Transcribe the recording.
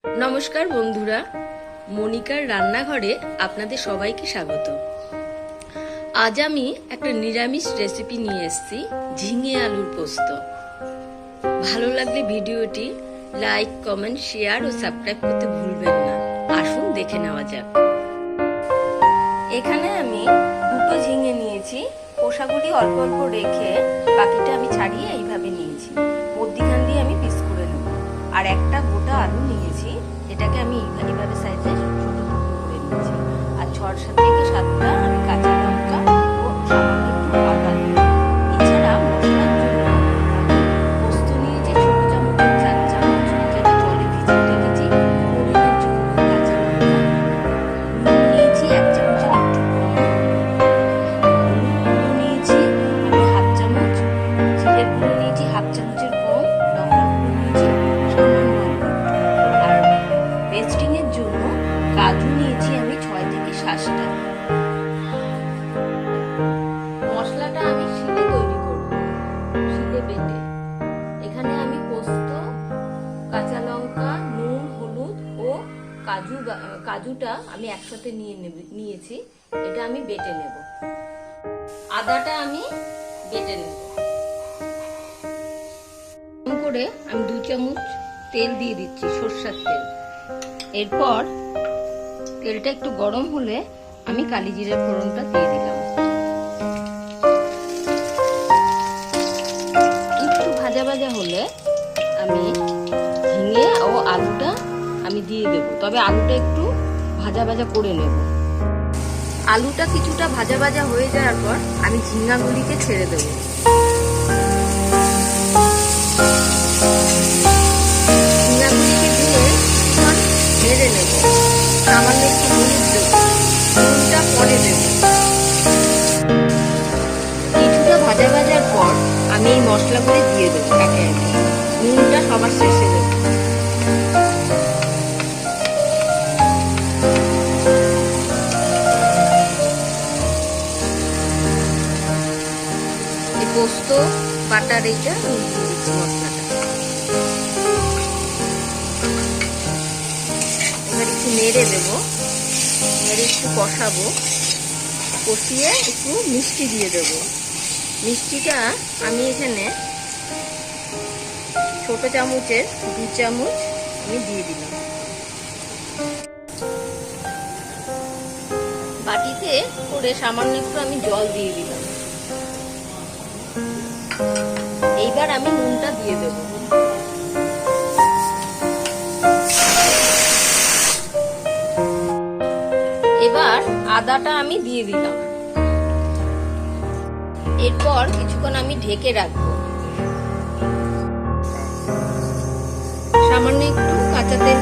নমস্কার বন্ধুরা, মনিকার রান্নাঘরে আপনাদের সবাইকে স্বাগত। আজ আমি একটা নিরামিষ রেসিপি নিয়ে এসেছি, ঝিঙে আলুর পোস্ত। ভালো লাগলে ভিডিওটি লাইক, কমেন্ট, শেয়ার ও সাবস্ক্রাইব করতে ভুলবেন না। আসুন দেখে নেওয়া যাক। এখানে আমি দুটো ঝিঙে নিয়েছি, খোসাগুলি অল্প অল্প রেখে বাকিটা আমি ছাড়িয়ে এইভাবে নিয়েছি। মধ্যিখান দিয়ে আমি পিস করে নেব। আর একটা গোটা আলু নিয়েছি, এটাকে আমি এইভাবে সাইজে ছোট টুকরো করে নিয়েছি। আর 6 থেকে 7টা আমি কাঁচা লঙ্কা ও সামান্য একটু আদা নিয়েছি। এছাড়া মশলার জন্য পোস্ত নিয়েছি ছোট চামচের 4 চামচ, যেটা জলে ভিজিয়ে রেখেছি। ফোড়নের জন্য কাঁচা লঙ্কা, নুন নিয়েছি 1 চামচের একটু কম, হলুদ গুঁড়ো নিয়েছি আমি 1/2 চামচ, জিরের গুঁড়ো নিয়েছি 1/2 চামচের কম, লঙ্কার গুঁড়ো নিয়েছি সামান্য অল্প, আর পেস্টিং এর জন্য কাজু নিয়েছি আমি 6 থেকে 7টা। মশলাটা আমি শিলে তৈরি করব, শিলে বেটে। এখানে আমি পোস্ত, কাঁচা লঙ্কা, নুন, হলুদ ও কাজুটা আমি একসাথে নিয়েছি। এটা আমি বেটে নেব। আদাটা আমি বেটে নেব। করে আমি 2 চামচ তেল দিয়ে দিচ্ছি, সরষের তেল। এরপর তেলটা একটু গরম হলে আমি কালি জিরার ফোড়নটা দিয়ে দিলাম। একটু ভাজা ভাজা হলে আমি ঝিঙে ও আলুটা আমি দিয়ে দেব, তবে আলুটা একটু ভাজা ভাজা করে নেব। আলুটা কিছুটা ভাজা ভাজা হয়ে যাওয়ার পর আমি ঝিঙাগুলিকে ছেড়ে দেব। ঝিঙাগুলিকে দিয়ে নেড়ে নেব। সামান্য একটু হলুদ দেব, নুনটা পরে দেব। কিছুটা ভাজা ভাজার পর আমি এই মশলাগুলি দিয়ে দেবো একে একে। নুনটা সবার শেষে দেব। এই পোস্ত বাটার এইটা দিয়ে দিচ্ছি মশলাটা। এবার একটু নেড়ে দেবো, নেড়ে একটু কষাবো। কষিয়ে একটু মিষ্টি দিয়ে দেব। মিষ্টিটা আমি এখানে ছোট চামচের 2 চামচ আমি দিয়ে দিলাম। বাটিতে করে সামান্য একটু আমি জল দিয়ে দিলাম। এইবার আমি নুনটা দিয়ে দেব। এবার আদাটা আমি দিয়ে দিলাম। এরপর কিছুক্ষণ আমি ঢেকে রাখবো। সামান্য একটু কাঁচা তেল